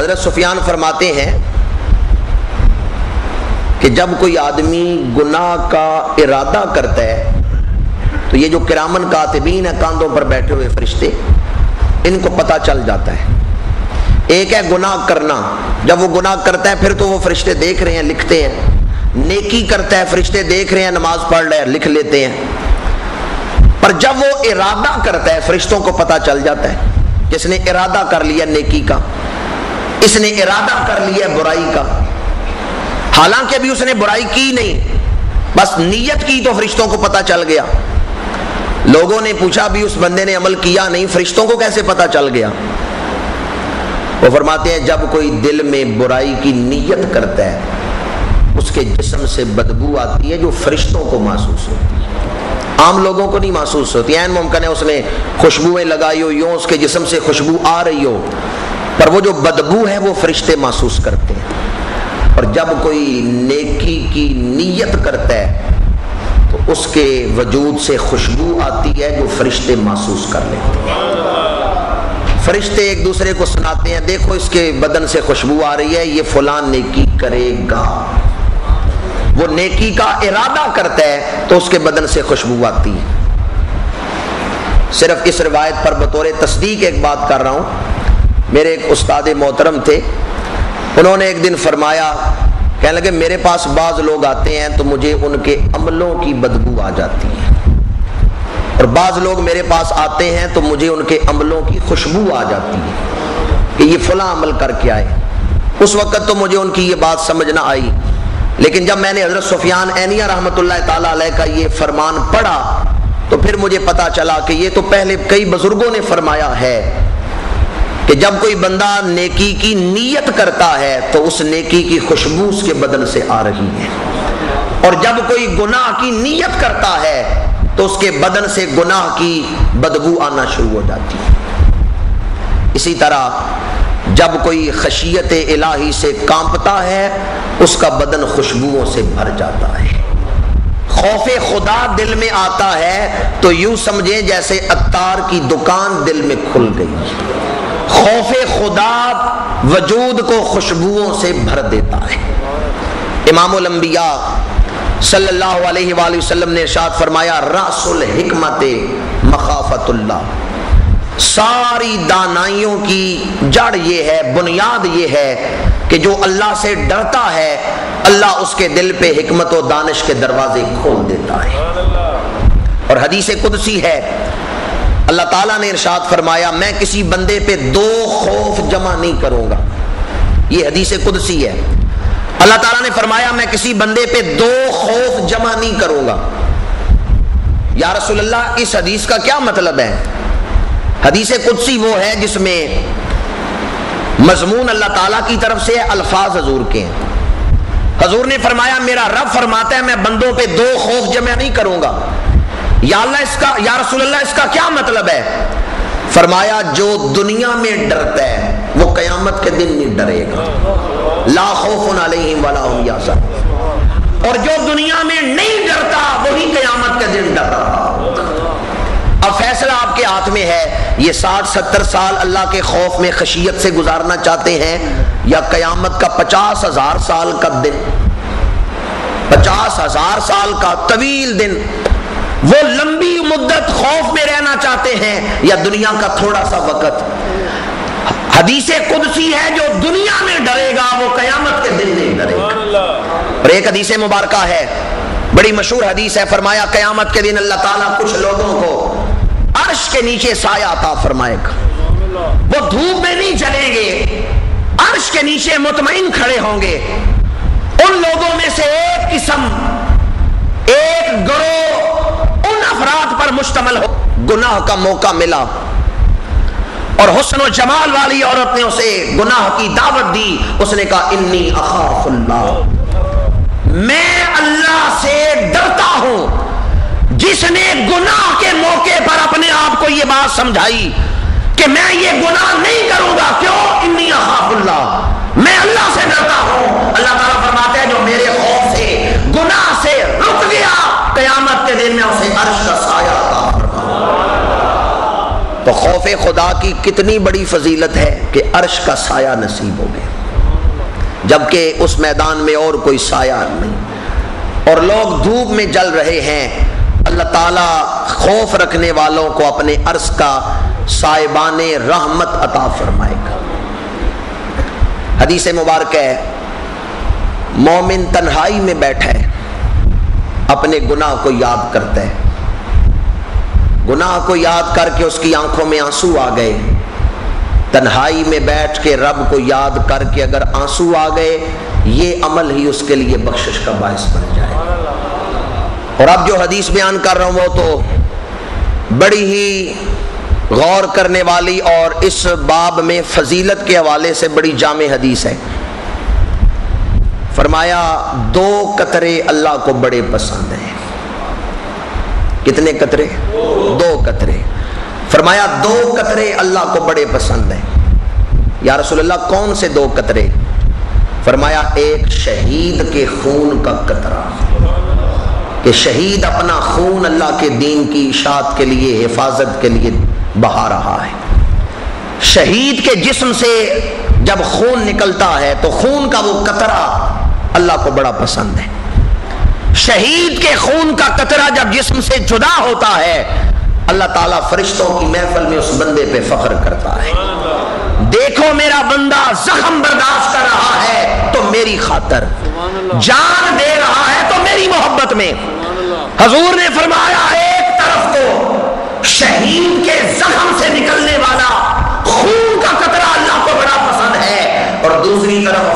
حضرت سفیان فرماتے ہیں کہ جب کوئی آدمی گناہ کا ارادہ کرتا ہے تو یہ جو کرامن کاتبین ہیں کاندھوں پر بیٹھے ہوئے فرشتے، ان کو پتہ چل جاتا ہے۔ ایک ہے گناہ کرنا، جب وہ گناہ کرتا ہے پھر تو وہ فرشتے دیکھ رہے ہیں، لکھتے ہیں۔ نیکی کرتا ہے، فرشتے دیکھ رہے ہیں، نماز پڑھ رہے ہیں، لکھ لیتے ہیں۔ پر جب وہ ارادہ کرتا ہے فرشتوں کو پتہ چل جاتا ہے، جس نے ارادہ کر لیا نیکی کا، اس نے ارادہ کر لیا برائی کا، حالانکہ ابھی اس نے برائی کی نہیں، بس نیت کی تو فرشتوں کو پتہ چل گیا۔ لوگوں نے پوچھا بھی اس بندے نے عمل کیا نہیں، فرشتوں کو کیسے پتہ چل گیا؟ وہ فرماتے ہیں جب کوئی دل میں برائی کی نیت کرتا ہے اس کے جسم سے بدبو آتی ہے جو فرشتوں کو محسوس ہوتی ہے، عام لوگوں کو نہیں محسوس ہوتی۔ عین ممکن ہے اس نے خوشبوئیں لگائی ہو، یوں اس کے جسم سے خوشبو آ رہی ہو، پر وہ جو بدبو ہے وہ فرشتے محسوس کرتے ہیں۔ اور جب کوئی نیکی کی نیت کرتا ہے تو اس کے وجود سے خوشبو آتی ہے جو فرشتے محسوس کر لیتے ہیں۔ فرشتے ایک دوسرے کو سناتے ہیں، دیکھو اس کے بدن سے خوشبو آ رہی ہے، یہ فلاں نیکی کرے گا۔ وہ نیکی کا ارادہ کرتا ہے تو اس کے بدن سے خوشبو آتی ہے۔ صرف اس روایت پر بطور تصدیق ایک بات کر رہا ہوں، میرے ایک استاد محترم تھے، انہوں نے ایک دن فرمایا، کہنے لگے میرے پاس بعض لوگ آتے ہیں تو مجھے ان کے عملوں کی بدبو آ جاتی ہے، اور بعض لوگ میرے پاس آتے ہیں تو مجھے ان کے عملوں کی خوشبو آ جاتی ہے کہ یہ فلاں عمل کر کے آئے۔ اس وقت تو مجھے ان کی یہ بات سمجھ نہ آئی، لیکن جب میں نے حضرت سفیان عینیہ رحمۃ اللہ تعالیٰ علیہ کا یہ فرمان پڑھا تو پھر مجھے پتا چلا کہ یہ تو پہلے کئی بزرگوں نے فرمایا ہے کہ جب کوئی بندہ نیکی کی نیت کرتا ہے تو اس نیکی کی خوشبو اس کے بدن سے آ رہی ہے، اور جب کوئی گناہ کی نیت کرتا ہے تو اس کے بدن سے گناہ کی بدبو آنا شروع ہو جاتی ہے۔ اسی طرح جب کوئی خشیت الہی سے کانپتا ہے اس کا بدن خوشبوؤں سے بھر جاتا ہے۔ خوف خدا دل میں آتا ہے تو یوں سمجھیں جیسے عطار کی دکان دل میں کھل گئی۔ خوف خدا وجود کو خوشبوؤں سے بھر دیتا ہے۔ امام الانبیاء صلی اللہ علیہ وآلہ وسلم نے ارشاد فرمایا رأس الحکمت مخافت اللہ، ساری دانائیوں کی جڑ یہ ہے، بنیاد یہ ہے کہ جو اللہ سے ڈرتا ہے اللہ اس کے دل پہ حکمت و دانش کے دروازے کھول دیتا ہے۔ اور حدیث قدسی ہے، اللہ تعالیٰ نے ارشاد فرمایا میں کسی بندے پہ دو خوف جمع نہیں کروں گا، یہ حدیث قدسی ہے۔ اللہ تعالیٰ نے فرمایا میں کسی بندے پہ دو خوف جمع نہیں کروں گا۔ یا رسول اللہ اس حدیث کا کیا مطلب ہے؟ حدیث قدسی وہ ہے جس میں مضمون اللہ تعالیٰ کی طرف سے ہے، الفاظ حضور کے ہیں۔ حضور نے فرمایا میرا رب فرماتا ہے میں بندوں پہ دو خوف جمع نہیں کروں گا۔ یا اللہ اس کا، یا رسول اللہ اس کا کیا مطلب ہے؟ فرمایا جو دنیا میں ڈرتا ہے وہ قیامت کے دن نہیں ڈرے گا، لا خوف علیہم ولا هم یحزنون، اور جو دنیا میں نہیں ڈرتا وہی قیامت کے دن ڈر رہا۔ اب فیصلہ آپ کے ہاتھ میں ہے، یہ 60-70 سال اللہ کے خوف میں خشیت سے گزارنا چاہتے ہیں یا قیامت کا 50,000 سال کا دن، 50,000 سال کا طویل دن، وہ لمبی مدت خوف میں رہنا چاہتے ہیں یا دنیا کا تھوڑا سا وقت؟ حدیث قدسی ہے جو دنیا میں ڈرے گا وہ قیامت کے دن نہیں ڈرے گا۔ اور ایک حدیث مبارکہ ہے، بڑی مشہور حدیث ہے، فرمایا قیامت کے دن اللہ تعالیٰ کچھ لوگوں کو عرش کے نیچے سایہ عطا فرمائے گا، وہ دھوپ میں نہیں جلیں گے، عرش کے نیچے مطمئن کھڑے ہوں گے۔ ان لوگوں میں سے ایک قسم، ایک گروہ ان افراد پر مشتمل ہو، گناہ کا موقع ملا اور حسن و جمال والی عورت نے اسے گناہ کی دعوت دی، اس نے کہا انی اخاف اللہ، میں اللہ سے ڈرتا ہوں۔ جس نے گناہ کے موقع پر اپنے آپ کو یہ بات سمجھائی کہ میں یہ گناہ نہیں کروں گا، کیوں؟ انی اخاف اللہ، میں اللہ سے ڈرتا ہوں۔ اللہ تعالیٰ فرماتے ہیں جو میرے خوف سے گناہ سے رک گیا قیامت کے دن میں اسے عرش کا سایہ عطا فرماؤں۔ تو خوف خدا کی کتنی بڑی فضیلت ہے کہ عرش کا سایہ نصیب ہو گیا، جبکہ اس میدان میں اور کوئی سایہ نہیں، اور لوگ دھوپ میں جل رہے ہیں۔ اللہ تعالیٰ خوف رکھنے والوں کو اپنے عرش کا سائبان رحمت عطا فرمائے گا۔ حدیث مبارک ہے، مومن تنہائی میں بیٹھا ہے، اپنے گناہ کو یاد کرتا ہے، گناہ کو یاد کر کے اس کی آنکھوں میں آنسو آ گئے، تنہائی میں بیٹھ کے رب کو یاد کر کے اگر آنسو آ گئے، یہ عمل ہی اس کے لیے بخشش کا باعث بن جائے۔ اور اب جو حدیث بیان کر رہا ہوں وہ تو بڑی ہی غور کرنے والی اور اس باب میں فضیلت کے حوالے سے بڑی جامع حدیث ہے۔ فرمایا 2 قطرے اللہ کو بڑے پسند ہیں۔ کتنے قطرے؟ 2 قطرے۔ فرمایا 2 قطرے اللہ کو بڑے پسند ہیں۔ یا رسول اللہ کون سے 2 قطرے؟ فرمایا ایک شہید کے خون کا قطرہ، کہ شہید اپنا خون اللہ کے دین کی اشاعت کے لیے، حفاظت کے لیے بہا رہا ہے۔ شہید کے جسم سے جب خون نکلتا ہے تو خون کا وہ قطرہ اللہ کو بڑا پسند ہے۔ شہید کے خون کا قطرہ جب جسم سے جدا ہوتا ہے، اللہ تعالیٰ فرشتوں کی محفل میں اس بندے پہ فخر کرتا ہے، دیکھو میرا بندہ زخم برداشت کر رہا ہے تو میری خاطر، جان دے رہا ہے تو میری محبت میں۔ حضور نے فرمایا ایک طرف تو شہید کے زخم سے نکلنے والا خون کا قطرہ اللہ کو بڑا پسند ہے، اور دوسری طرف